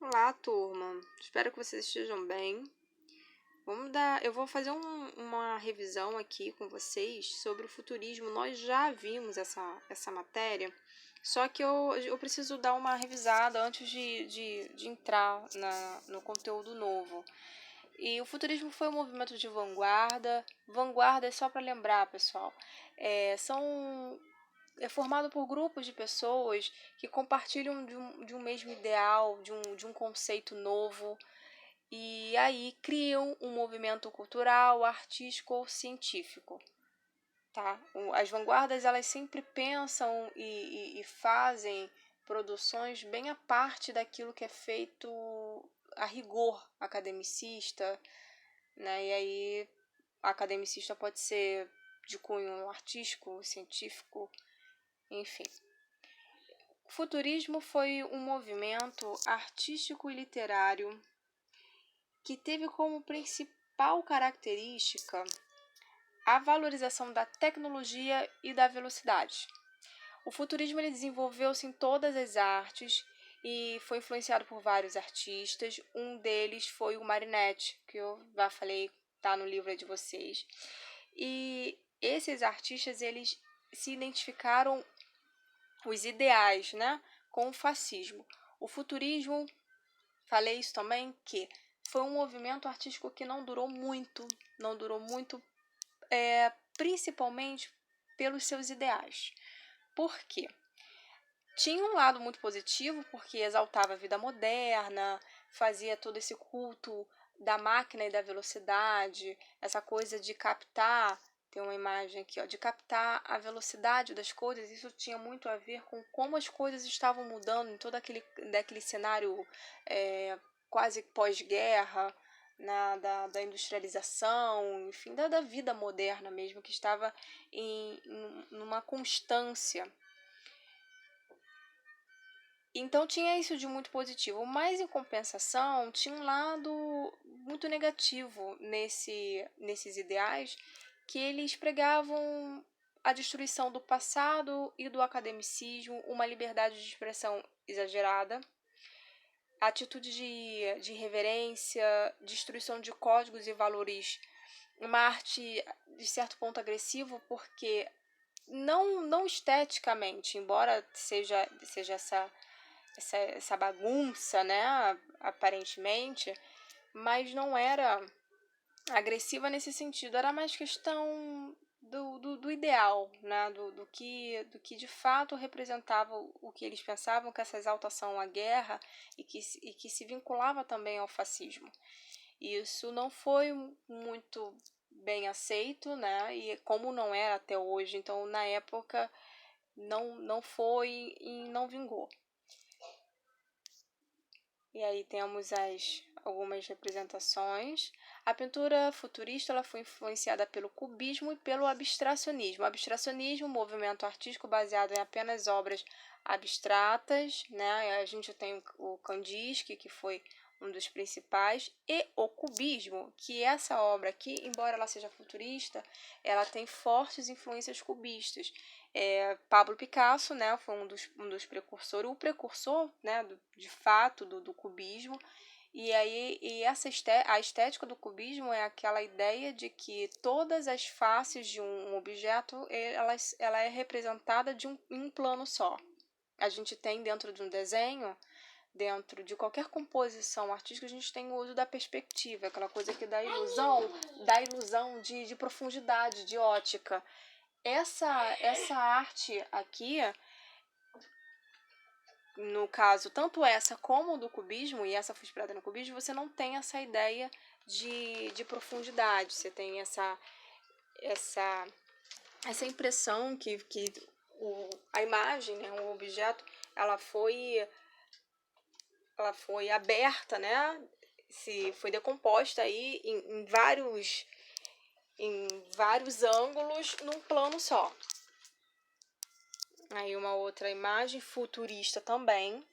Olá, turma. Espero que vocês estejam bem. Eu vou fazer uma revisão aqui com vocês sobre o futurismo. Nós já vimos essa matéria, só que eu preciso dar uma revisada antes de entrar no conteúdo novo. E o futurismo foi um movimento de vanguarda. Vanguarda é só para lembrar, pessoal. É formado por grupos de pessoas que compartilham de um mesmo ideal, de um conceito novo, e aí criam um movimento cultural, artístico ou científico. Tá? As vanguardas elas sempre pensam e fazem produções bem à parte daquilo que é feito a rigor academicista, né? E aí academicista pode ser de cunho artístico, científico, enfim. O futurismo foi um movimento artístico e literário que teve como principal característica a valorização da tecnologia e da velocidade. O futurismo ele desenvolveu-se em todas as artes e foi influenciado por vários artistas. Um deles foi o Marinetti, que eu já falei, tá no livro de vocês. E esses artistas eles se identificaram os ideais, né, com o fascismo. O futurismo, falei isso também, que foi um movimento artístico que não durou muito, principalmente pelos seus ideais. Por quê? Tinha um lado muito positivo, porque exaltava a vida moderna, fazia todo esse culto da máquina e da velocidade, essa coisa de captar, tem uma imagem aqui, ó, de captar a velocidade das coisas. Isso tinha muito a ver com como as coisas estavam mudando em todo daquele cenário quase pós-guerra, da industrialização, enfim, da vida moderna mesmo, que estava numa constância. Então tinha isso de muito positivo, mas em compensação tinha um lado muito negativo nesses ideais, que eles pregavam a destruição do passado e do academicismo, uma liberdade de expressão exagerada, atitude de reverência, destruição de códigos e valores, uma arte de certo ponto agressivo, porque não esteticamente, embora seja essa bagunça, né, aparentemente, mas não era agressiva nesse sentido, era mais questão do ideal, né, do que de fato representava o que eles pensavam, que essa exaltação à guerra e que se vinculava também ao fascismo. Isso não foi muito bem aceito, né, e como não era até hoje, então na época não foi e não vingou. E aí temos algumas representações. A pintura futurista ela foi influenciada pelo cubismo e pelo abstracionismo. O abstracionismo, um movimento artístico baseado em apenas obras abstratas, né? A gente tem o Kandinsky, que foi um dos principais, e o cubismo, que essa obra aqui, embora ela seja futurista, ela tem fortes influências cubistas. Pablo Picasso, né, foi um dos precursores, o precursor, né, de fato do cubismo. E aí a estética do cubismo é aquela ideia de que todas as faces de um objeto ela é representada em um plano só. A gente tem dentro de um desenho, dentro de qualquer composição artística, a gente tem o uso da perspectiva, aquela coisa que dá a ilusão de profundidade, de ótica. Essa arte aqui, no caso, tanto essa como do cubismo, e essa foi inspirada no cubismo, você não tem essa ideia de profundidade, você tem essa impressão que a imagem, né, o objeto, ela foi aberta, né, foi decomposta aí em vários ângulos num plano só. Aí uma outra imagem futurista também.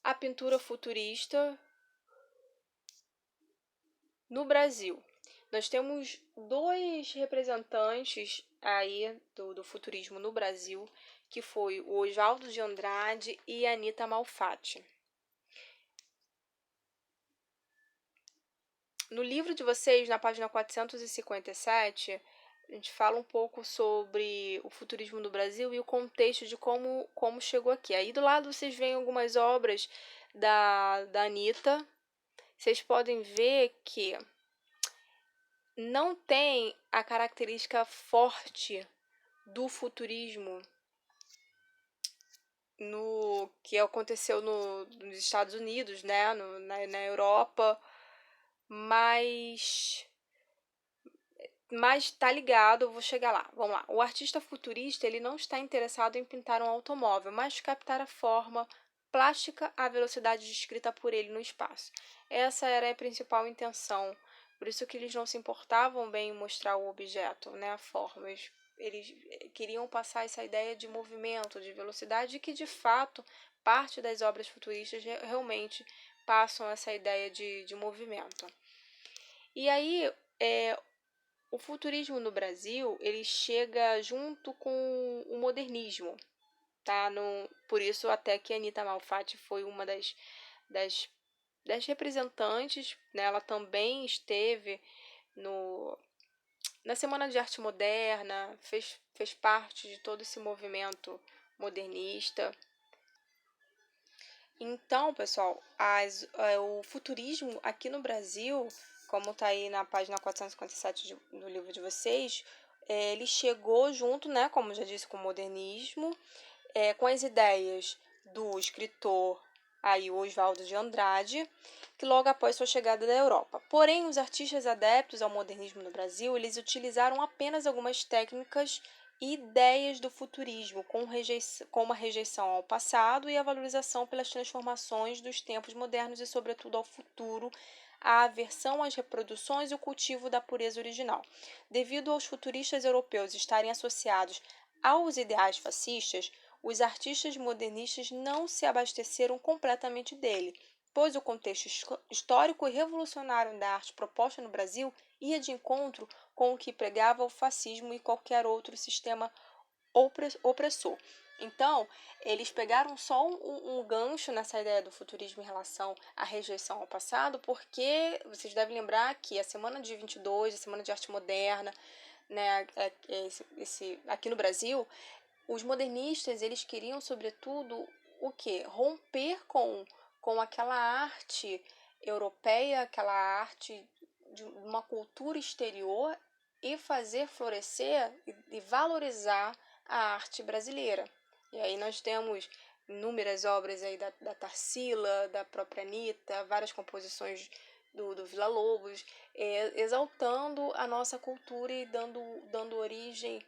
A pintura futurista no Brasil. Nós temos dois representantes aí do futurismo no Brasil que foi o Oswaldo de Andrade e a Anita Malfatti. No livro de vocês, na página 457, a gente fala um pouco sobre o futurismo no Brasil e o contexto de como chegou aqui. Aí do lado vocês veem algumas obras da Anitta. Vocês podem ver que não tem a característica forte do futurismo no que aconteceu nos Estados Unidos, né, na Europa, mas tá ligado, eu vou chegar lá. Vamos lá. O artista futurista, ele não está interessado em pintar um automóvel, mas captar a forma plástica à velocidade descrita por ele no espaço. Essa era a principal intenção. Por isso que eles não se importavam bem em mostrar o objeto, né, a forma. Eles queriam passar essa ideia de movimento, de velocidade, que de fato parte das obras futuristas realmente passam essa ideia de movimento. E aí, o futurismo no Brasil, ele chega junto com o modernismo, tá? Por isso até que a Anita Malfatti foi uma das, das representantes, né? Ela também esteve na Semana de Arte Moderna, fez parte de todo esse movimento modernista. Então, pessoal, o futurismo aqui no Brasil, como está aí na página 457 do livro de vocês, ele chegou junto, né, como já disse, com o modernismo, com as ideias do escritor aí, Oswaldo de Andrade, que logo após sua chegada da Europa. Porém, os artistas adeptos ao modernismo no Brasil, eles utilizaram apenas algumas técnicas e ideias do futurismo, com uma rejeição ao passado e a valorização pelas transformações dos tempos modernos e, sobretudo, ao futuro, a aversão às reproduções e o cultivo da pureza original. Devido aos futuristas europeus estarem associados aos ideais fascistas, os artistas modernistas não se abasteceram completamente dele, pois o contexto histórico e revolucionário da arte proposta no Brasil ia de encontro com o que pregava o fascismo e qualquer outro sistema opressor. Então, eles pegaram só um gancho nessa ideia do futurismo em relação à rejeição ao passado, porque vocês devem lembrar que a Semana de 22, a Semana de Arte Moderna, né, aqui no Brasil, os modernistas, eles queriam, sobretudo, o quê? Romper com aquela arte europeia, aquela arte de uma cultura exterior e fazer florescer e valorizar a arte brasileira. E aí nós temos inúmeras obras aí da Tarsila, da própria Anitta, várias composições do Villa-Lobos, exaltando a nossa cultura e dando origem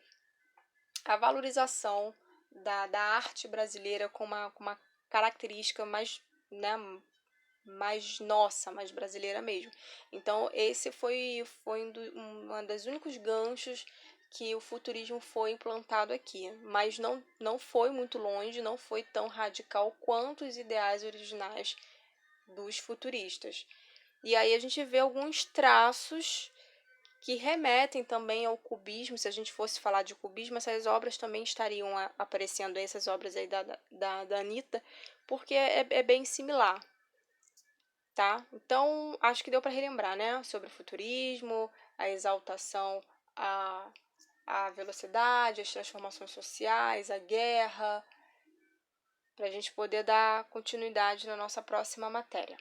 à valorização da arte brasileira com uma característica mais, né, mais nossa, mais brasileira mesmo. Então, esse foi um dos únicos ganchos que o futurismo foi implantado aqui, mas não foi muito longe, não foi tão radical quanto os ideais originais dos futuristas. E aí a gente vê alguns traços que remetem também ao cubismo. Se a gente fosse falar de cubismo, essas obras também estariam aparecendo, essas obras aí da Anitta, porque é bem similar, tá? Então, acho que deu para relembrar, né? Sobre o futurismo, a exaltação à velocidade, as transformações sociais, a guerra, para a gente poder dar continuidade na nossa próxima matéria.